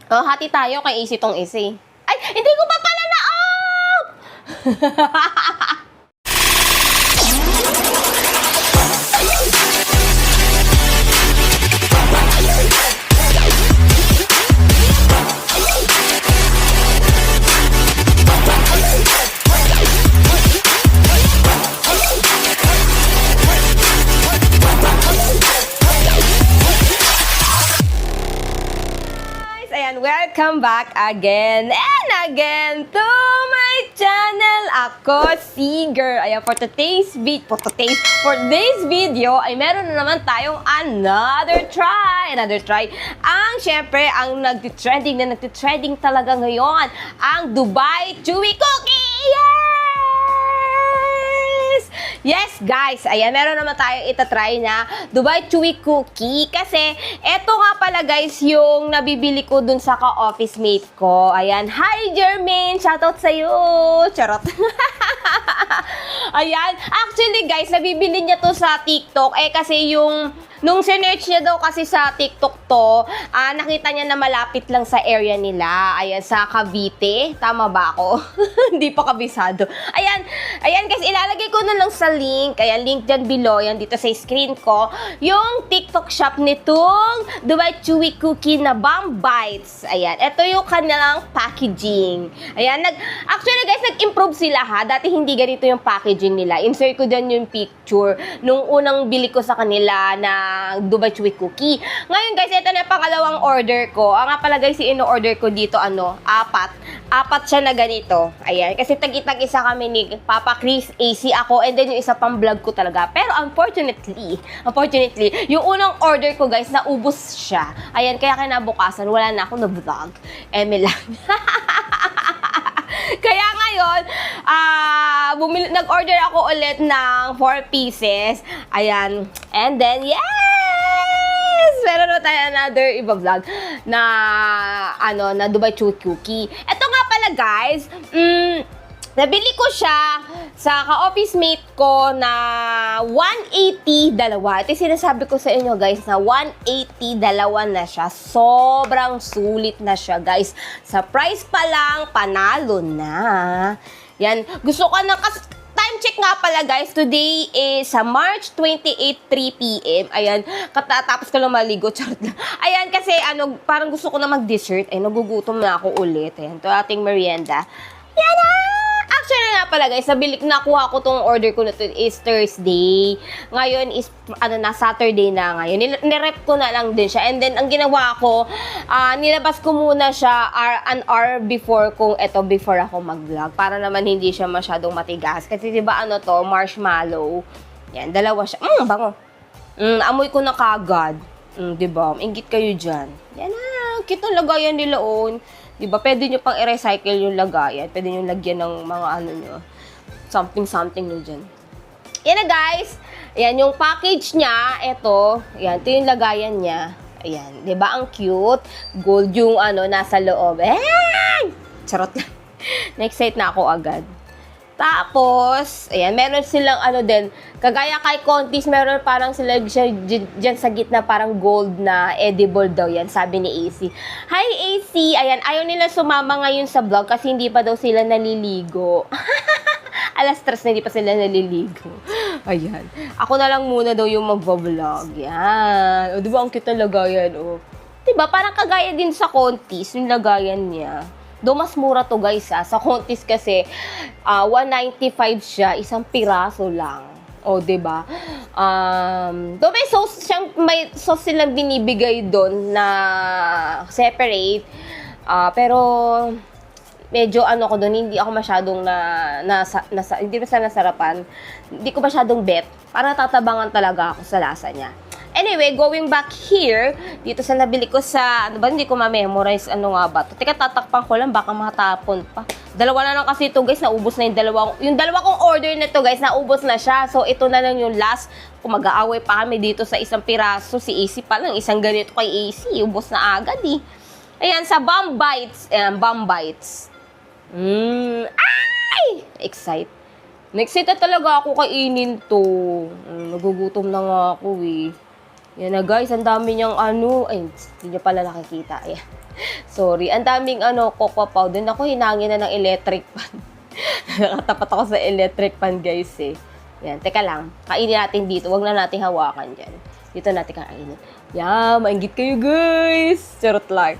Oh, hati tayo kay AC tong AC. Ay, hindi ko pa pala na-off! Ayan, welcome back again and again to my channel. Ako, si Girl. Ayan, for today's video, ay meron na naman tayong another try. Ang, syempre, ang nagtitrending talaga ngayon, ang Dubai Chewy Cookie! Yes, guys. Ayan, meron naman tayong itatry na Dubai Chewy Cookie. Kasi, eto nga pala, guys, yung nabibili ko dun sa ka-office mate ko. Ayan. Hi, Jermaine! Shoutout sa'yo! Charot. Ayan. Actually, guys, nabibili niya to sa TikTok. Kasi nung sinearch niya daw kasi sa TikTok to, nakita niya na malapit lang sa area nila. Ayan, sa Cavite. Tama ba ako? Hindi pa kabisado. Ayan guys, ilalagay ko na lang sa link. Ayan, link dyan below. Ayan, dito sa screen ko. Yung TikTok shop nitong Dubai Chewy Cookie na Bomb Bites. Ayan, ito yung kanilang packaging. Ayan, actually guys, nag-improve sila ha. Dati hindi ganito yung packaging nila. Insert ko dyan yung picture nung unang bili ko sa kanila na Dubai Chewy Cookie. Ngayon guys, ito na pangalawang order ko. Nga pala guys, in-order ko dito, apat siya na ganito. Ayan, kasi tag-itag isa kami ni Papa Chris, AC ako, and then yung isa pang vlog ko talaga. Pero unfortunately, yung unang order ko guys, naubos siya. Ayan, kaya kinabukasan, wala na ako na vlog. Eme lang. Kaya ngayon, nag-order ako ulit ng 4 pieces. Ayan. And then, yes! Meron na tayo another iba-vlog na, na Dubai Chewy Cookie. Ito nga pala, guys, nabili ko siya sa ka-office mate ko na 180 dalawa. Ito sinasabi ko sa inyo guys na 180 dalawa na siya. Sobrang sulit na siya guys. Sa price pa lang, panalo na. Yan. Gusto ko na time check nga pala guys. Today is sa March 28, 3 p.m. Ayan. Katatapos ko lang maligo. Charot lang. Ayan kasi parang gusto ko na mag-dessert. Ay, nagugutom na ako ulit. Ayan. Ito ating merienda. Yan na! Actually nga pala guys, nakuha ko tong order ko na to is Thursday. Ngayon is, Saturday na ngayon. Nirep ko na lang din siya. And then, ang ginawa ko, nilabas ko muna siya an hour before before ako mag-vlog. Para naman hindi siya masyadong matigas. Kasi diba marshmallow. Yan, dalawa siya. Bango. Amoy ko na kagad. Diba? Inggit kayo dyan. Yan na, kitang lagayan nila on. Diba, pwede nyo pang i-recycle yung lagayan. Pwede nyo lagyan ng mga nyo. Something nyo dyan. Yan na guys. Ayan, yung package niya. Ito. Ayan, ito yung lagayan niya. Ayan, diba, ang cute. Gold yung nasa loob. Charot lang. Na-excite na ako agad. Tapos, ayan, meron silang din, kagaya kay Contis, meron parang sila dyan sa gitna parang gold na edible daw yan, sabi ni AC. Hi AC, ayan, ayaw nila sumama ngayon sa vlog kasi hindi pa daw sila naliligo. Alas 3 na hindi pa sila naliligo. Ayan, ako na lang muna daw yung magva-vlog. Yan, o diba ang cute na lagayan, o. Diba, parang kagaya din sa Contis, yung lagayan niya. Do mas mura to guys sa Contis kasi 195 siya, isang piraso lang. O, diba? Do may sauce silang binibigay doon na separate. Pero medyo ko doon, hindi ako masyadong hindi ba sa nasarapan, hindi ko masyadong bet. Parang tatabangan talaga ako sa lasa niya. Anyway, going back here, dito sa nabili ko sa, hindi ko ma-memorize, nga ba ito. Teka, tatakpan ko lang, baka matapon pa. Dalawa na lang kasi ito, guys, naubos na yung dalawa kong order na ito, guys, naubos na siya. So, ito na lang yung last. Kung mag-aaway pa kami dito sa isang piraso, si AC pa lang, isang ganito kay AC, ubos na agad eh. Ayan, sa Bomb Bites. Ayan, Bomb Bites. Ay! Excite. Next talaga ako kainin to. Nagugutom na nga ako eh. Yan na guys, ang dami niyang ano, ay, hindi niyo pala nakikita. Ayan. Sorry, ang daming ano, cocoa powder. Ako, hinangin na ng electric pan. Nakatapat ako sa electric pan guys eh. Yan, teka lang. Kainin natin dito. Huwag na natin hawakan dyan. Dito natin kainin. Yan, maingit kayo guys. Charot lang.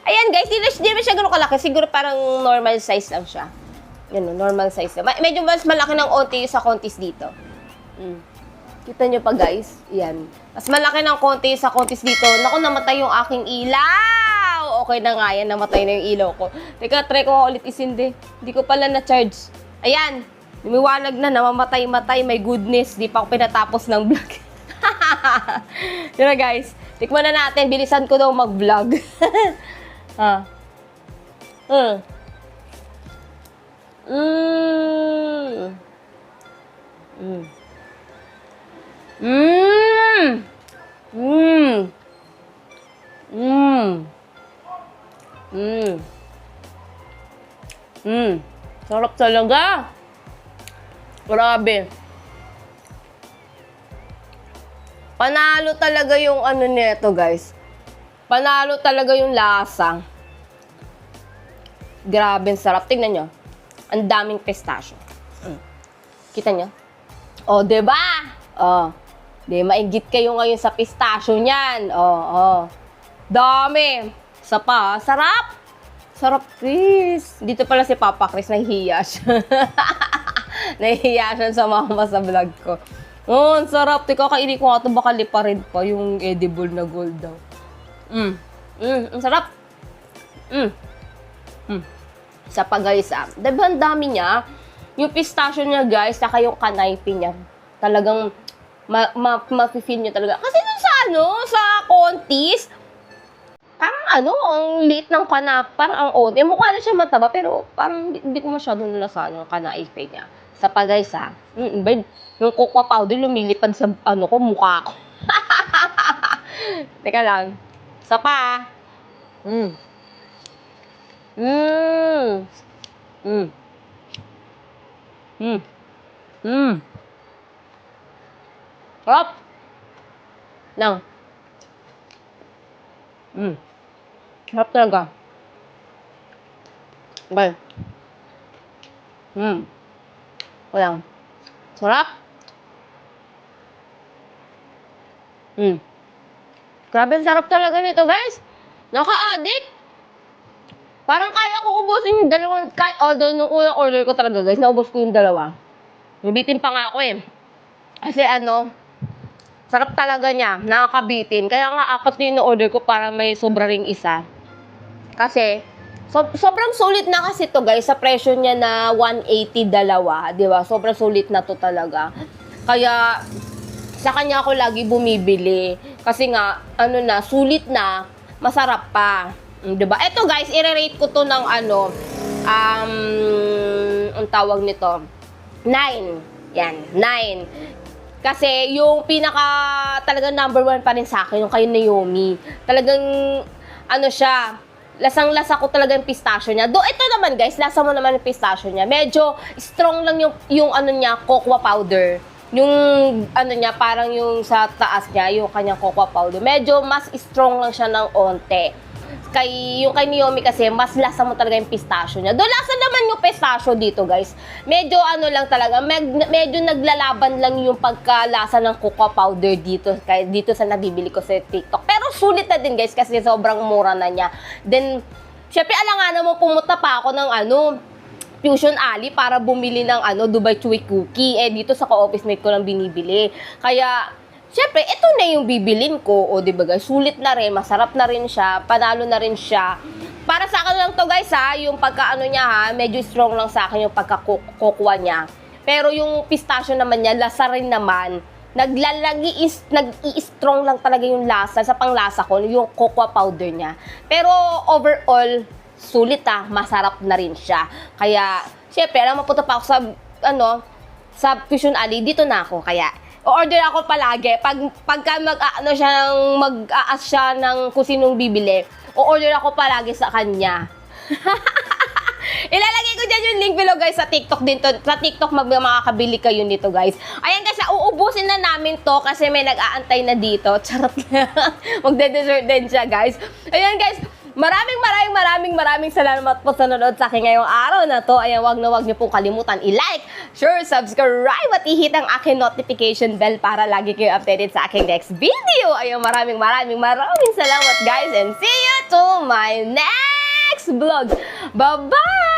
Ayan guys, di na siya gano'ng kalaki. Siguro parang normal size lang siya. Yan, normal size lang. Medyo mas malaki ng onti sa kontis dito. Kita nyo pa guys. Yan. Mas malaki ng konti sa kontis dito. Naku, namatay yung aking ilaw. Okay na nga yan. Namatay na yung ilaw ko. Teka, try ko nga ulit isindi. Hindi ko pala na-charge. Ayan. Lumiwanag na. Namamatay-matay. My goodness. Di pa ako pinatapos ng vlog. Yun na guys. Tikman na natin. Bilisan ko daw mag-vlog. Sarap talaga. Grabe. Panalo talaga yung ano nito, guys. Panalo talaga yung lasa. Grabe, sarap. Tingnan nyo. Ang daming pistachio. Kita nyo? O, diba? O. Di, maigit kayo ngayon sa pistachio niyan. O. Dami. Isa pa, sarap. Sarap, Chris. Dito pala si Papa Chris, nahihiya siya. Nahihiya siya sa mama sa vlog ko. Oh, ang sarap. Teka, kainin ko nga ito. Baka liparin pa yung edible na gold daw. Ang sarap. Isa pa guys, diba ang dami niya? Yung pistachio niya guys, saka yung kanaypi niya. Talagang ma-feel niyo talaga. Kasi dun sa sa kontis, parang ang liit ng kanap, parang ang onti. Mukha na siya mataba, pero parang hindi ko masyado nalasahan yung kanaypi niya. Isa pa guys, yung cocoa powder lumilipad sa mukha ko. Teka lang. Isa pa. Sarap. Lang. Sarap talaga. Okay. Walang. Sarap. Grabe, sarap talaga nito, guys. Naka-addict. Parang kaya ko ubusin yung dalawang, although nung unang order ko talaga, guys, naubos ko yung dalawa. Nabitin pa nga ako eh. Kasi sarap talaga niya, nakakabitin. Kaya nga apat yung order ko para may sobra ring isa. Kasi, sobrang sulit na kasi to guys, sa presyo niya na 180 dalawa, di ba? Sobrang sulit na to talaga. Kaya, sa kanya ako lagi bumibili. Kasi nga, sulit na, masarap pa. Diba? Ito guys, i-rate ko to ng ang tawag nito, 9. Yan, 9. Kasi yung talagang number 1 pa rin sa akin, yung kay Naomi. Talagang, siya, lasang-lasa ko talaga yung pistachio niya. Do ito naman guys, lasa mo naman yung pistachio niya. Medyo strong lang yung niya, cocoa powder. Yung niya, parang yung sa taas niya, yung kanyang cocoa powder. Medyo mas strong lang siya ng onte. Yung kay Naomi kasi, mas lasa mo talaga yung pistachio niya. Doon lasa naman yung pistachio dito, guys. Medyo lang talaga, medyo naglalaban lang yung pagkalasa ng cocoa powder dito sa nabibili ko sa TikTok. Pero sulit na din, guys, kasi sobrang mura na niya. Then, syempre, alanganan mo, pumunta pa ako ng Fusion Alley para bumili ng Dubai Chewy Cookie. Dito sa ka-office mate ko lang binibili. Kaya, siyempre, ito na yung bibilin ko. O, diba guys, sulit na rin, masarap na rin siya, panalo na rin siya. Para sa akin lang to guys yung niya medyo strong lang sa akin yung pagka-cocoa niya. Pero yung pistachio naman niya, lasa rin naman. Nag-i-strong lang talaga yung lasa, sa panglasa ko, yung cocoa powder niya. Pero overall, sulit masarap na rin siya. Kaya, siyempre, mapunta pa ako sa Fusion Alley, dito na ako. Kaya, order ako palagi. Pagka mag-aas siya ng kung sinong bibili, o-order ako palagi sa kanya. Ilalagay ko dyan yung link below guys sa TikTok din to. Sa TikTok makakabili kayo nito guys. Ayan guys, uubusin na namin to kasi may nag-aantay na dito. Charot lang. Magde-dessert din siya guys. Ayan guys, maraming salamat po sa nanonood sa akin ngayong araw na to. Ayan, wag niyo pong kalimutan i-like, share, subscribe at i-hit ang aking notification bell para lagi kayo updated sa aking next video. Ayan, maraming salamat guys and see you to my next vlog. Bye-bye!